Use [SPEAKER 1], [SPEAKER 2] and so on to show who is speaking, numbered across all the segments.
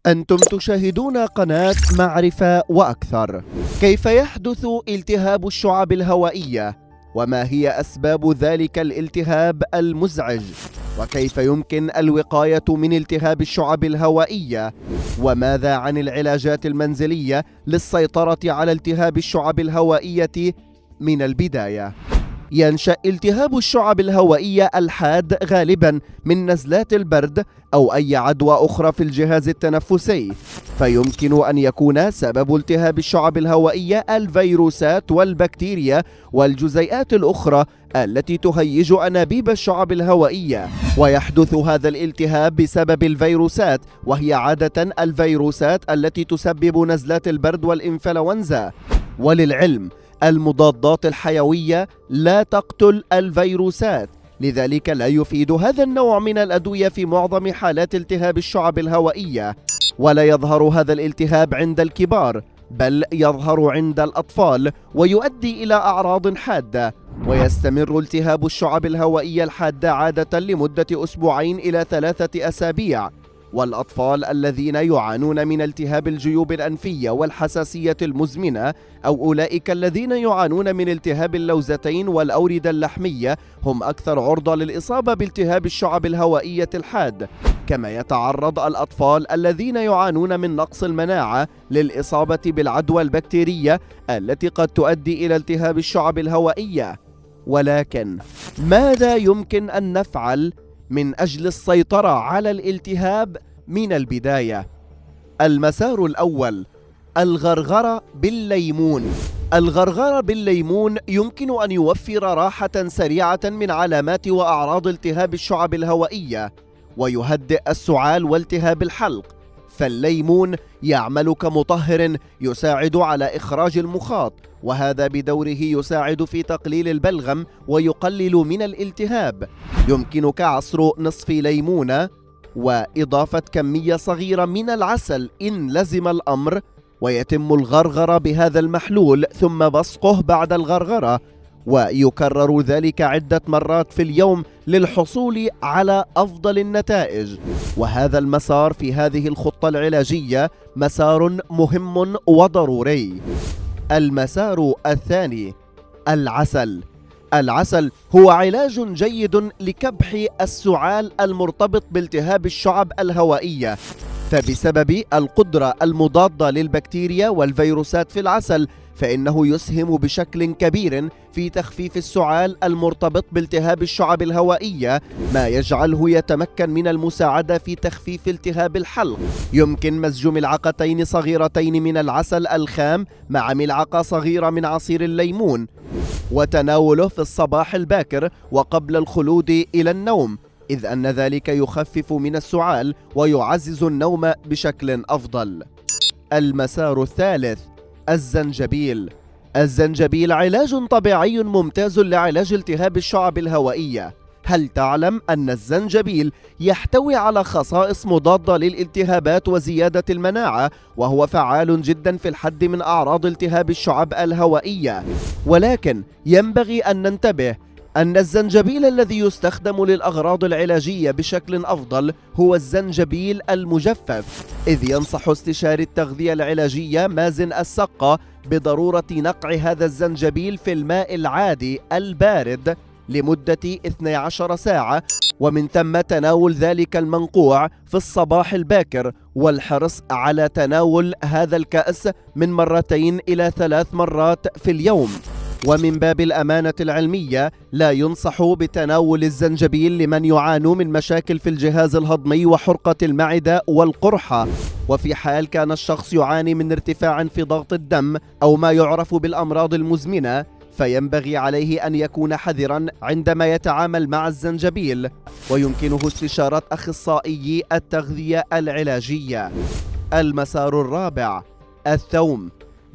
[SPEAKER 1] أنتم تشاهدون قناة معرفة وأكثر. كيف يحدث التهاب الشعب الهوائية؟ وما هي أسباب ذلك الالتهاب المزعج؟ وكيف يمكن الوقاية من التهاب الشعب الهوائية؟ وماذا عن العلاجات المنزلية للسيطرة على التهاب الشعب الهوائية من البداية؟ ينشأ التهاب الشعب الهوائية الحاد غالبا من نزلات البرد أو أي عدوى أخرى في الجهاز التنفسي، فيمكن أن يكون سبب التهاب الشعب الهوائية الفيروسات والبكتيريا والجزيئات الأخرى التي تهيج أنابيب الشعب الهوائية. ويحدث هذا الالتهاب بسبب الفيروسات، وهي عادة الفيروسات التي تسبب نزلات البرد والإنفلونزا. وللعلم المضادات الحيوية لا تقتل الفيروسات، لذلك لا يفيد هذا النوع من الأدوية في معظم حالات التهاب الشعب الهوائية. ولا يظهر هذا الالتهاب عند الكبار، بل يظهر عند الأطفال ويؤدي إلى أعراض حادة. ويستمر التهاب الشعب الهوائية الحادة عادة لمدة أسبوعين إلى 3 أسابيع. والأطفال الذين يعانون من التهاب الجيوب الأنفية والحساسية المزمنة، أو أولئك الذين يعانون من التهاب اللوزتين والأوردة اللحمية، هم أكثر عرضة للإصابة بالتهاب الشعب الهوائية الحاد. كما يتعرض الأطفال الذين يعانون من نقص المناعة للإصابة بالعدوى البكتيرية التي قد تؤدي إلى التهاب الشعب الهوائية. ولكن ماذا يمكن أن نفعل من أجل السيطرة على الالتهاب من البداية؟ المسار الأول: الغرغرة بالليمون. الغرغرة بالليمون يمكن أن يوفر راحة سريعة من علامات وأعراض التهاب الشعب الهوائية، ويهدئ السعال والتهاب الحلق. فالليمون يعمل كمطهر يساعد على إخراج المخاط، وهذا بدوره يساعد في تقليل البلغم ويقلل من الالتهاب. يمكنك عصر نصف ليمونة وإضافة كمية صغيرة من العسل إن لزم الأمر، ويتم الغرغرة بهذا المحلول ثم بصقه بعد الغرغرة، ويكرر ذلك عدة مرات في اليوم للحصول على أفضل النتائج. وهذا المسار في هذه الخطة العلاجية مسار مهم وضروري. المسار الثاني: العسل. العسل هو علاج جيد لكبح السعال المرتبط بالتهاب الشعب الهوائية، فبسبب القدرة المضادة للبكتيريا والفيروسات في العسل، فإنه يسهم بشكل كبير في تخفيف السعال المرتبط بالتهاب الشعب الهوائية، ما يجعله يتمكن من المساعدة في تخفيف التهاب الحلق. يمكن مزج ملعقتين صغيرتين من العسل الخام مع ملعقة صغيرة من عصير الليمون، وتناوله في الصباح الباكر وقبل الخلود إلى النوم، إذ أن ذلك يخفف من السعال ويعزز النوم بشكل أفضل. المسار الثالث: الزنجبيل. الزنجبيل علاج طبيعي ممتاز لعلاج التهاب الشعب الهوائية. هل تعلم أن الزنجبيل يحتوي على خصائص مضادة للالتهابات وزيادة المناعة، وهو فعال جدا في الحد من أعراض التهاب الشعب الهوائية؟ ولكن ينبغي أن ننتبه أن الزنجبيل الذي يستخدم للأغراض العلاجية بشكل أفضل هو الزنجبيل المجفف، إذ ينصح استشاري التغذية العلاجية مازن السقا بضرورة نقع هذا الزنجبيل في الماء العادي البارد لمدة 12 ساعة، ومن ثم تناول ذلك المنقوع في الصباح الباكر، والحرص على تناول هذا الكأس من 2 إلى 3 مرات في اليوم. ومن باب الأمانة العلمية لا ينصح بتناول الزنجبيل لمن يعانوا من مشاكل في الجهاز الهضمي وحرقة المعدة والقرحة. وفي حال كان الشخص يعاني من ارتفاع في ضغط الدم أو ما يعرف بالأمراض المزمنة، فينبغي عليه أن يكون حذرا عندما يتعامل مع الزنجبيل، ويمكنه استشارة أخصائي التغذية العلاجية. المسار الرابع: الثوم.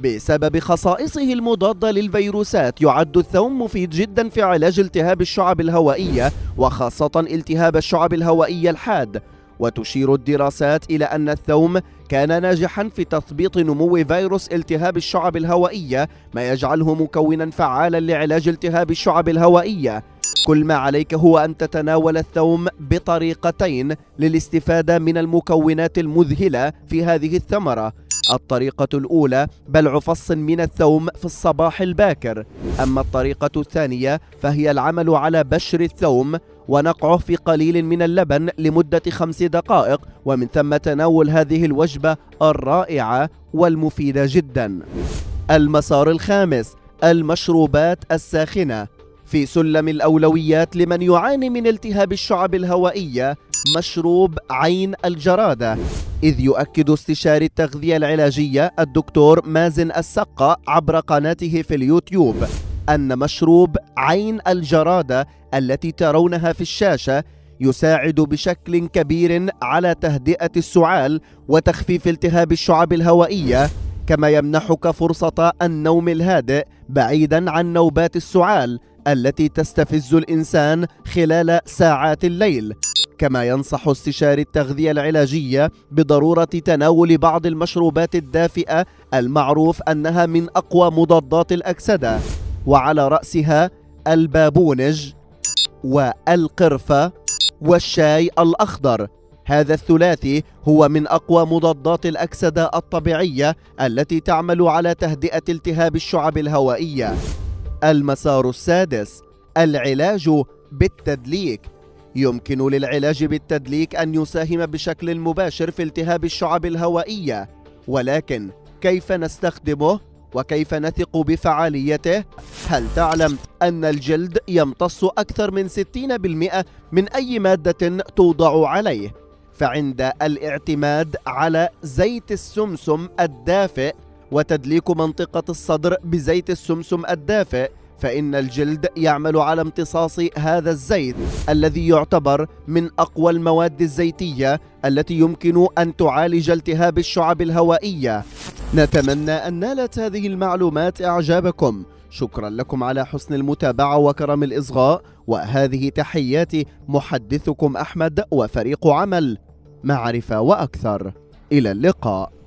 [SPEAKER 1] بسبب خصائصه المضادة للفيروسات يعد الثوم مفيد جدا في علاج التهاب الشعب الهوائية، وخاصة التهاب الشعب الهوائية الحاد. وتشير الدراسات إلى أن الثوم كان ناجحا في تثبيط نمو فيروس التهاب الشعب الهوائية، ما يجعله مكونا فعالا لعلاج التهاب الشعب الهوائية. كل ما عليك هو أن تتناول الثوم بطريقتين للاستفادة من المكونات المذهلة في هذه الثمرة. الطريقة الأولى بلع فص من الثوم في الصباح الباكر، أما الطريقة الثانية فهي العمل على بشر الثوم ونقعه في قليل من اللبن لمدة 5 دقائق، ومن ثم تناول هذه الوجبة الرائعة والمفيدة جدا. المسار الخامس: المشروبات الساخنة. في سلم الأولويات لمن يعاني من التهاب الشعب الهوائية مشروب عين الجرادة، إذ يؤكد استشاري التغذية العلاجية الدكتور مازن السقا عبر قناته في اليوتيوب أن مشروب عين الجرادة التي ترونها في الشاشة يساعد بشكل كبير على تهدئة السعال وتخفيف التهاب الشعب الهوائية، كما يمنحك فرصة النوم الهادئ بعيدا عن نوبات السعال التي تستفز الإنسان خلال ساعات الليل. كما ينصح استشاري التغذية العلاجية بضرورة تناول بعض المشروبات الدافئة المعروف أنها من أقوى مضادات الأكسدة، وعلى رأسها البابونج والقرفة والشاي الأخضر. هذا الثلاثي هو من أقوى مضادات الأكسدة الطبيعية التي تعمل على تهدئة التهاب الشعب الهوائية. المسار السادس: العلاج بالتدليك. يمكن للعلاج بالتدليك أن يساهم بشكل مباشر في التهاب الشعب الهوائية، ولكن كيف نستخدمه وكيف نثق بفعاليته؟ هل تعلم أن الجلد يمتص أكثر من 60% من أي مادة توضع عليه؟ فعند الاعتماد على زيت السمسم الدافئ وتدليك منطقة الصدر بزيت السمسم الدافئ، فإن الجلد يعمل على امتصاص هذا الزيت الذي يعتبر من أقوى المواد الزيتية التي يمكن أن تعالج التهاب الشعب الهوائية. نتمنى أن نالت هذه المعلومات إعجابكم. شكرا لكم على حسن المتابعة وكرم الإصغاء، وهذه تحياتي محدثكم أحمد وفريق عمل معرفة وأكثر. إلى اللقاء.